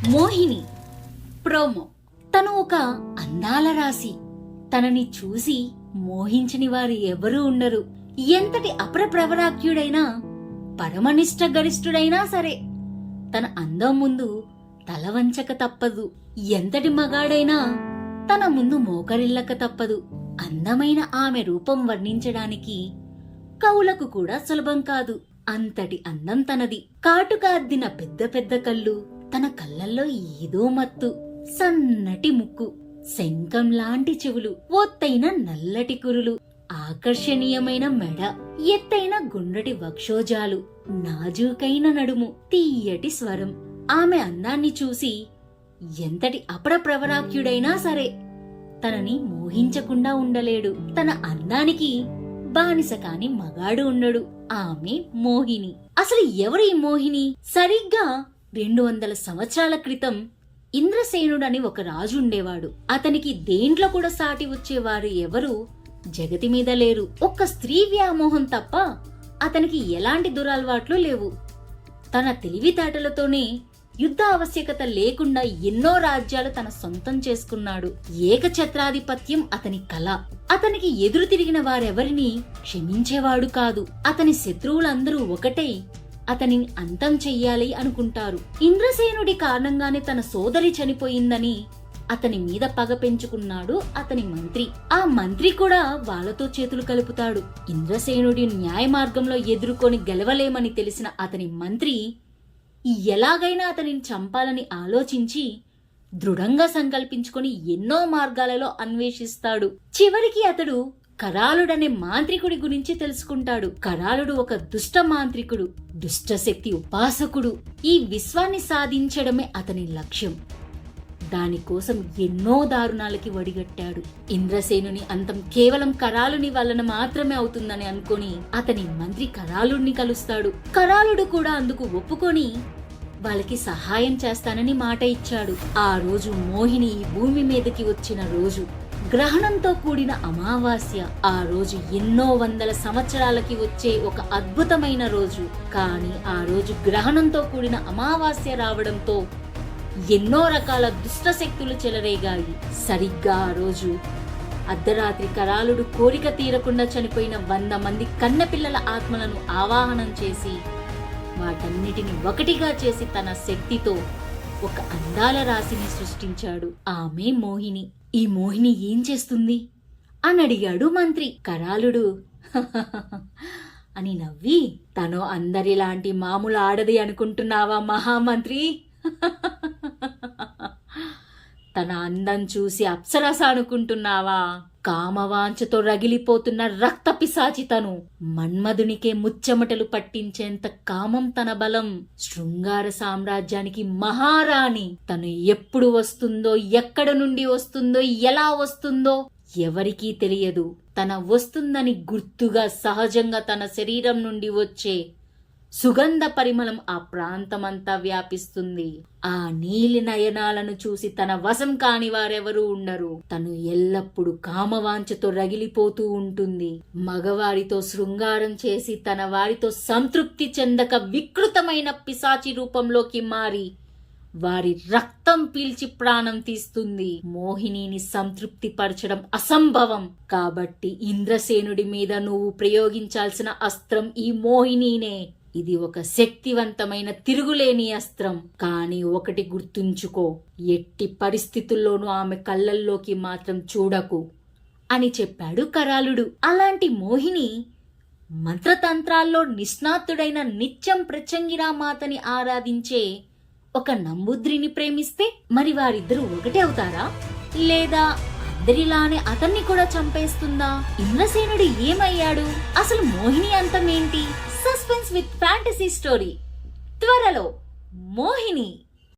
Mohini promo. తను ఒక అందాల రాశి. తనని చూసి మోహించని వారు ఎవరూ ఉండరు. ఎంతటి అప్రప్రవరాఖ్యుడైనా, పరమనిష్ట గరిష్ఠుడైనా సరే తన అందం ముందు తల వంచక తప్పదు. ఎంతటి మగాడైనా తన ముందు మోకరిల్లక తప్పదు. అందమైన ఆమె రూపం వర్ణించడానికి కవులకు కూడా సులభం కాదు. అంతటి అందం తనది. కాటుగా అద్దిన పెద్ద పెద్ద కళ్ళు, తన కళ్ళల్లో ఏదో మత్తు, సన్నటి ముక్కు, శంఖం లాంటి చెవులు, ఒత్తైన నల్లటి కురులు, ఆకర్షణీయమైన మెడ, ఎత్తైన గుండ్రటి వక్షోజాలు, నాజూకైన నడుము, తీయటి స్వరం. ఆమె అందాన్ని చూసి ఎంతటి అప్రప్రవరాఖ్యుడైనా సరే తనని మోహించకుండా ఉండలేడు. తన అందానికి బానిస కాని మగాడు ఉండడు. ఆమె మోహిని. అసలు ఎవరు ఈ మోహిని? సరిగ్గా 200 సంవత్సరాల క్రితం ఇంద్రసేనుడని ఒక రాజు ఉండేవాడు. అతనికి దేంట్లో కూడా సాటి వచ్చేవారు ఎవరు జగతి మీద లేరు. ఒక్క స్త్రీ వ్యామోహం తప్ప అతనికి ఎలాంటి దురలవాట్లు లేవు. తన తెలివితేటలతోనే యుద్ధ ఆవశ్యకత లేకుండా ఎన్నో రాజ్యాలు తన సొంతం చేసుకున్నాడు. ఏకఛత్రాధిపత్యం అతని కళ. అతనికి ఎదురు తిరిగిన వారెవరిని క్షమించేవాడు కాదు. అతని శత్రువులందరూ ఒకటై అతనిని అంతం చెయ్యాలి అనుకుంటారు. ఇంద్రసేనుడి కారణంగానే తన సోదరి చనిపోయిందని అతని మీద పగ పెంచుకున్నాడు అతని మంత్రి. ఆ మంత్రి కూడా వాళ్ళతో చేతులు కలుపుతాడు. ఇంద్రసేనుడి న్యాయ మార్గంలో ఎదుర్కొని గెలవలేమని తెలిసిన అతని మంత్రి ఎలాగైనా అతనిని చంపాలని ఆలోచించి దృఢంగా సంకల్పించుకొని ఎన్నో మార్గాలలో అన్వేషిస్తాడు. చివరికి అతడు కరాళుడనే మాంత్రికుడి గురించి తెలుసుకుంటాడు. కరాళుడు ఒక దుష్ట మాంత్రికుడు, దుష్టశక్తి ఉపాసకుడు. ఈ విశ్వాన్ని సాధించడమే అతని లక్ష్యం. దానికోసం ఎన్నో దారుణాలకి వడిగట్టాడు. ఇంద్రసేనుని అంతం కేవలం కరాళుని వలన మాత్రమే అవుతుందని అనుకొని అతని మంత్రి కరాళుడిని కలుస్తాడు. కరాళుడు కూడా అందుకు ఒప్పుకొని వాళ్ళకి సహాయం చేస్తానని మాట ఇచ్చాడు. ఆ రోజు మోహిని ఈ భూమి మీదకి వచ్చిన రోజు. గ్రహణంతో కూడిన అమావాస్య. ఆ రోజు ఎన్నో వందల సంవత్సరాలకి వచ్చే ఒక అద్భుతమైన రోజు. కానీ ఆ రోజు గ్రహణంతో కూడిన అమావాస్య రావడంతో ఎన్నో రకాల దుష్ట శక్తులు చెలరేగాయి. సరిగ్గా ఆ రోజు అర్ధరాత్రి కరాళుడు కోరిక తీరకుండా చనిపోయిన 100 మంది కన్నపిల్లల ఆత్మలను ఆవాహనం చేసి వాటన్నిటిని ఒకటిగా చేసి తన శక్తితో ఒక అందాల రాశిని సృష్టించాడు. ఆమె మోహిని. ఈ మోహిని ఏం చేస్తుంది అని అడిగాడు మంత్రి. కరాళుడు అని నవ్వి, తను అందరిలాంటి మామూలు ఆడది అనుకుంటున్నావా మహామంత్రి? తన అందం చూసి అప్సరస అనుకుంటున్నావా? కామవాంఛతో రగిలిపోతున్న రక్త పిశాచి తను. మన్మధునికే ముచ్చెమటలు పట్టించేంత కామం తన బలం. శృంగార సామ్రాజ్యానికి మహారాణి. తను ఎప్పుడు వస్తుందో, ఎక్కడ నుండి వస్తుందో, ఎలా వస్తుందో ఎవరికీ తెలియదు. తన వస్తుందని గుర్తుగా సహజంగా తన శరీరం నుండి వచ్చే సుగంధ పరిమళం ఆ ప్రాంతమంతా వ్యాపిస్తుంది. ఆ నీలి నయనాలను చూసి తన వశం కాని వారెవరూ ఉండరు. తను ఎల్లప్పుడూ కామవాంఛతో రగిలిపోతూ ఉంటుంది. మగవారితో శృంగారం చేసి తన వారితో సంతృప్తి చెందక వికృతమైన పిశాచి రూపంలోకి మారి వారి రక్తం పీల్చి ప్రాణం తీస్తుంది. మోహినిని సంతృప్తి పరచడం అసంభవం. కాబట్టి ఇంద్రసేనుడి మీద నువ్వు ప్రయోగించాల్సిన అస్త్రం ఈ మోహినినే. ఇది ఒక శక్తివంతమైన తిరుగులేని అస్త్రం. కానీ ఒకటి గుర్తుంచుకో, ఎట్టి పరిస్థితుల్లోనూ ఆమె కళ్ళల్లోకి మాత్రం చూడకు అని చెప్పాడు కరాళుడు. అలాంటి మోహిని మంత్రతంత్రాల్లో నిష్ణాతుడైన నిత్యం ప్రచంగిరామాతని ఆరాధించే ఒక నంబుద్రిని ప్రేమిస్తే మరి వారిద్దరూ ఒకటే అవుతారా? లేదా అందరిలానే అతన్ని కూడా చంపేస్తుందా? ఇంద్రసేనుడు ఏమయ్యాడు? అసలు మోహిని అంతమేంటి? సస్పెన్స్ విత్ ఫ్యాంటసీ స్టోరీ త్వరలో. మోహిని.